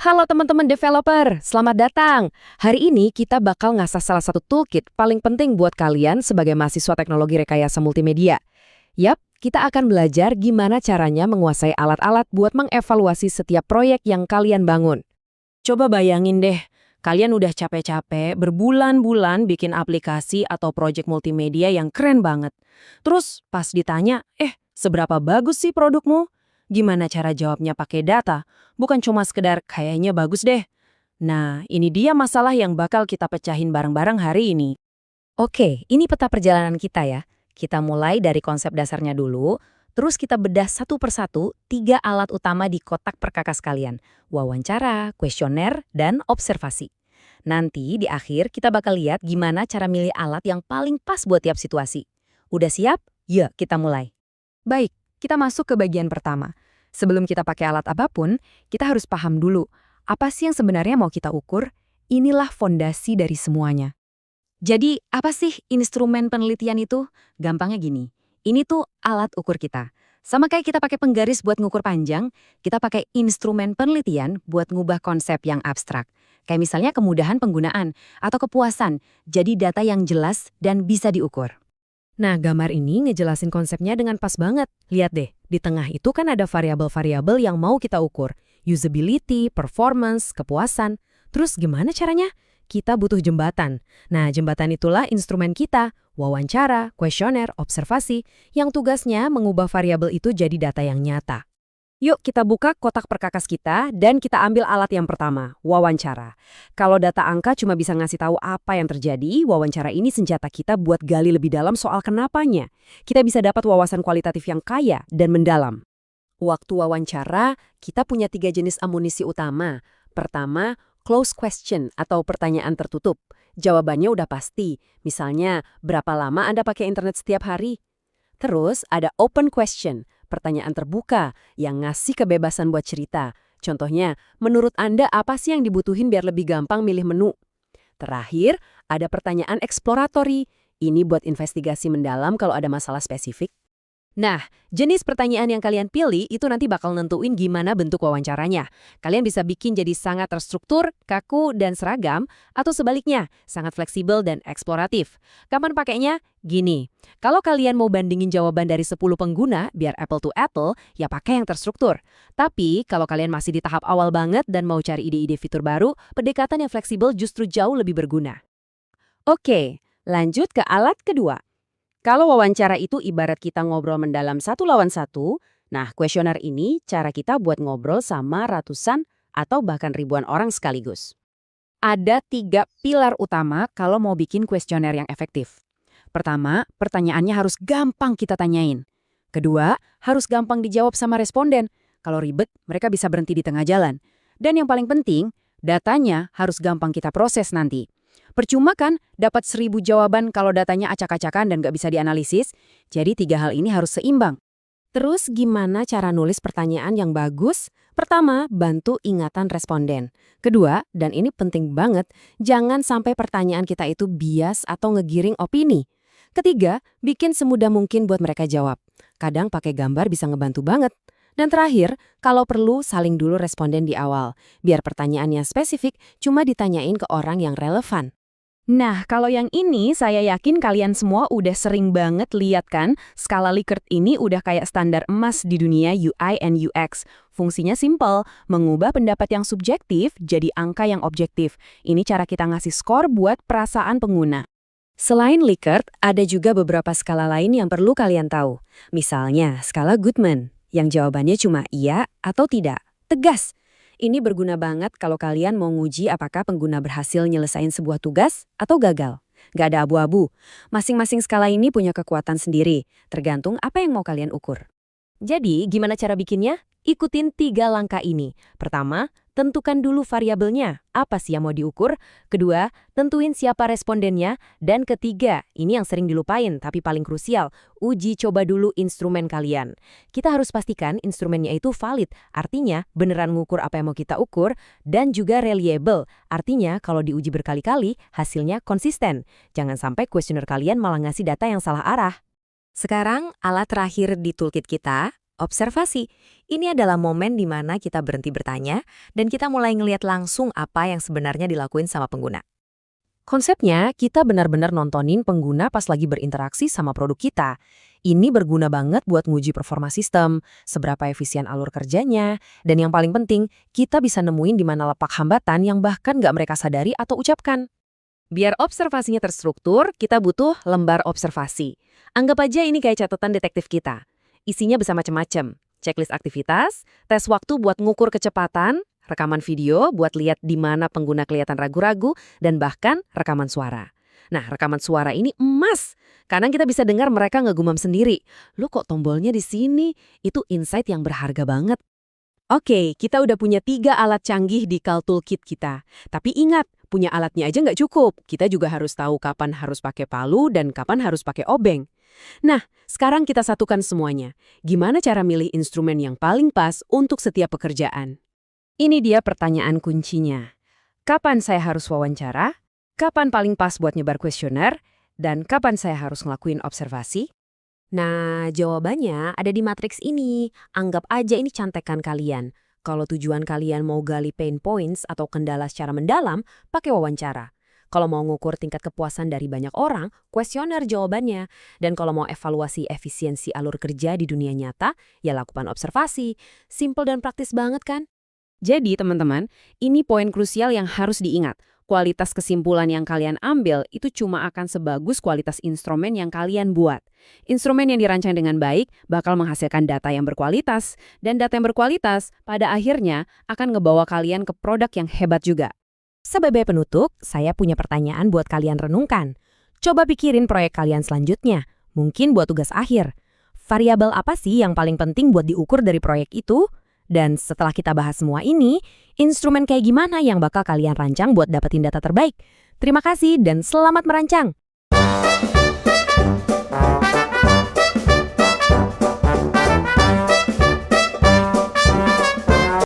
Halo teman-teman developer, selamat datang. Hari ini kita bakal ngasah salah satu toolkit paling penting buat kalian sebagai mahasiswa teknologi rekayasa multimedia. Yap, kita akan belajar gimana caranya menguasai alat-alat buat mengevaluasi setiap proyek yang kalian bangun. Coba bayangin deh, kalian udah capek-capek berbulan-bulan bikin aplikasi atau proyek multimedia yang keren banget. Terus pas ditanya, seberapa bagus sih produkmu? Gimana cara jawabnya pakai data? Bukan cuma sekedar kayaknya bagus deh. Nah, ini dia masalah yang bakal kita pecahin bareng-bareng hari ini. Oke, ini peta perjalanan kita ya. Kita mulai dari konsep dasarnya dulu, terus kita bedah satu persatu 3 alat utama di kotak perkakas kalian. Wawancara, kuesioner, dan observasi. Nanti di akhir kita bakal lihat gimana cara milih alat yang paling pas buat tiap situasi. Udah siap? Yuk kita mulai. Baik, kita masuk ke bagian pertama. Sebelum kita pakai alat apapun, kita harus paham dulu, apa sih yang sebenarnya mau kita ukur? Inilah fondasi dari semuanya. Jadi, apa sih instrumen penelitian itu? Gampangnya gini, ini tuh alat ukur kita. Sama kayak kita pakai penggaris buat ngukur panjang, kita pakai instrumen penelitian buat ngubah konsep yang abstrak. Kayak misalnya kemudahan penggunaan atau kepuasan, jadi data yang jelas dan bisa diukur. Nah, gambar ini ngejelasin konsepnya dengan pas banget. Lihat deh, di tengah itu kan ada variabel-variabel yang mau kita ukur. Usability, performance, kepuasan. Terus gimana caranya? Kita butuh jembatan. Nah, jembatan itulah instrumen kita, wawancara, kuesioner, observasi, yang tugasnya mengubah variabel itu jadi data yang nyata. Yuk kita buka kotak perkakas kita dan kita ambil alat yang pertama, wawancara. Kalau data angka cuma bisa ngasih tahu apa yang terjadi, wawancara ini senjata kita buat gali lebih dalam soal kenapanya. Kita bisa dapat wawasan kualitatif yang kaya dan mendalam. Waktu wawancara, kita punya 3 jenis amunisi utama. Pertama, close question atau pertanyaan tertutup. Jawabannya udah pasti, misalnya berapa lama Anda pakai internet setiap hari? Terus ada open question, pertanyaan terbuka yang ngasih kebebasan buat cerita. Contohnya, menurut Anda apa sih yang dibutuhin biar lebih gampang milih menu? Terakhir, ada pertanyaan exploratory. Ini buat investigasi mendalam kalau ada masalah spesifik. Nah, jenis pertanyaan yang kalian pilih itu nanti bakal nentuin gimana bentuk wawancaranya. Kalian bisa bikin jadi sangat terstruktur, kaku, dan seragam, atau sebaliknya, sangat fleksibel dan eksploratif. Kapan pakainya? Gini, kalau kalian mau bandingin jawaban dari 10 pengguna, biar apple to apple, ya pakai yang terstruktur. Tapi, kalau kalian masih di tahap awal banget dan mau cari ide-ide fitur baru, pendekatan yang fleksibel justru jauh lebih berguna. Oke, lanjut ke alat kedua. Kalau wawancara itu ibarat kita ngobrol mendalam 1 lawan 1, nah kuesioner ini cara kita buat ngobrol sama ratusan atau bahkan ribuan orang sekaligus. Ada 3 pilar utama kalau mau bikin kuesioner yang efektif. Pertama, pertanyaannya harus gampang kita tanyain. Kedua, harus gampang dijawab sama responden. Kalau ribet, mereka bisa berhenti di tengah jalan. Dan yang paling penting, datanya harus gampang kita proses nanti. Percuma kan dapat 1000 jawaban kalau datanya acak-acakan dan nggak bisa dianalisis? Jadi 3 hal ini harus seimbang. Terus gimana cara nulis pertanyaan yang bagus? Pertama, bantu ingatan responden. Kedua, dan ini penting banget, jangan sampai pertanyaan kita itu bias atau ngegiring opini. Ketiga, bikin semudah mungkin buat mereka jawab. Kadang pakai gambar bisa ngebantu banget. Dan terakhir, kalau perlu saling dulu responden di awal, biar pertanyaannya spesifik cuma ditanyain ke orang yang relevan. Nah, kalau yang ini saya yakin kalian semua udah sering banget lihat kan, skala Likert ini udah kayak standar emas di dunia UI and UX. Fungsinya simpel, mengubah pendapat yang subjektif jadi angka yang objektif. Ini cara kita ngasih skor buat perasaan pengguna. Selain Likert, ada juga beberapa skala lain yang perlu kalian tahu. Misalnya, skala Goodman, yang jawabannya cuma iya atau tidak. Tegas. Ini berguna banget kalau kalian mau nguji apakah pengguna berhasil nyelesain sebuah tugas atau gagal. Gak ada abu-abu. Masing-masing skala ini punya kekuatan sendiri, tergantung apa yang mau kalian ukur. Jadi, gimana cara bikinnya? Ikutin 3 langkah ini. Pertama, tentukan dulu variabelnya, apa sih yang mau diukur. Kedua, tentuin siapa respondennya. Dan ketiga, ini yang sering dilupain tapi paling krusial, uji coba dulu instrumen kalian. Kita harus pastikan instrumennya itu valid, artinya beneran ngukur apa yang mau kita ukur, dan juga reliable, artinya kalau diuji berkali-kali, hasilnya konsisten. Jangan sampai kuesioner kalian malah ngasih data yang salah arah. Sekarang, alat terakhir di toolkit kita, Observasi. Ini adalah momen di mana kita berhenti bertanya dan kita mulai ngelihat langsung apa yang sebenarnya dilakuin sama pengguna. Konsepnya, kita benar-benar nontonin pengguna pas lagi berinteraksi sama produk kita. Ini berguna banget buat nguji performa sistem, seberapa efisien alur kerjanya, dan yang paling penting, kita bisa nemuin di mana lepak hambatan yang bahkan nggak mereka sadari atau ucapkan. Biar observasinya terstruktur, kita butuh lembar observasi. Anggap aja ini kayak catatan detektif kita. Isinya bisa macam-macam. Checklist aktivitas, tes waktu buat ngukur kecepatan, rekaman video buat lihat di mana pengguna kelihatan ragu-ragu, dan bahkan rekaman suara. Nah, rekaman suara ini emas. Kadang kita bisa dengar mereka ngegumam sendiri. Lu kok tombolnya di sini? Itu insight yang berharga banget. Oke, kita udah punya 3 alat canggih di Call Toolkit kita. Tapi ingat, punya alatnya aja nggak cukup. Kita juga harus tahu kapan harus pakai palu dan kapan harus pakai obeng. Nah, sekarang kita satukan semuanya. Gimana cara milih instrumen yang paling pas untuk setiap pekerjaan? Ini dia pertanyaan kuncinya. Kapan saya harus wawancara? Kapan paling pas buat nyebar kuesioner? Dan kapan saya harus ngelakuin observasi? Nah, jawabannya ada di matriks ini. Anggap aja ini contekan kalian. Kalau tujuan kalian mau gali pain points atau kendala secara mendalam, pakai wawancara. Kalau mau ngukur tingkat kepuasan dari banyak orang, kuesioner jawabannya. Dan kalau mau evaluasi efisiensi alur kerja di dunia nyata, ya lakukan observasi. Simple dan praktis banget kan? Jadi, teman-teman, ini poin krusial yang harus diingat. Kualitas kesimpulan yang kalian ambil itu cuma akan sebagus kualitas instrumen yang kalian buat. Instrumen yang dirancang dengan baik bakal menghasilkan data yang berkualitas, dan data yang berkualitas pada akhirnya akan ngebawa kalian ke produk yang hebat juga. Sebagai penutup, saya punya pertanyaan buat kalian renungkan. Coba pikirin proyek kalian selanjutnya, mungkin buat tugas akhir. Variabel apa sih yang paling penting buat diukur dari proyek itu? Dan setelah kita bahas semua ini, instrumen kayak gimana yang bakal kalian rancang buat dapetin data terbaik? Terima kasih dan selamat merancang!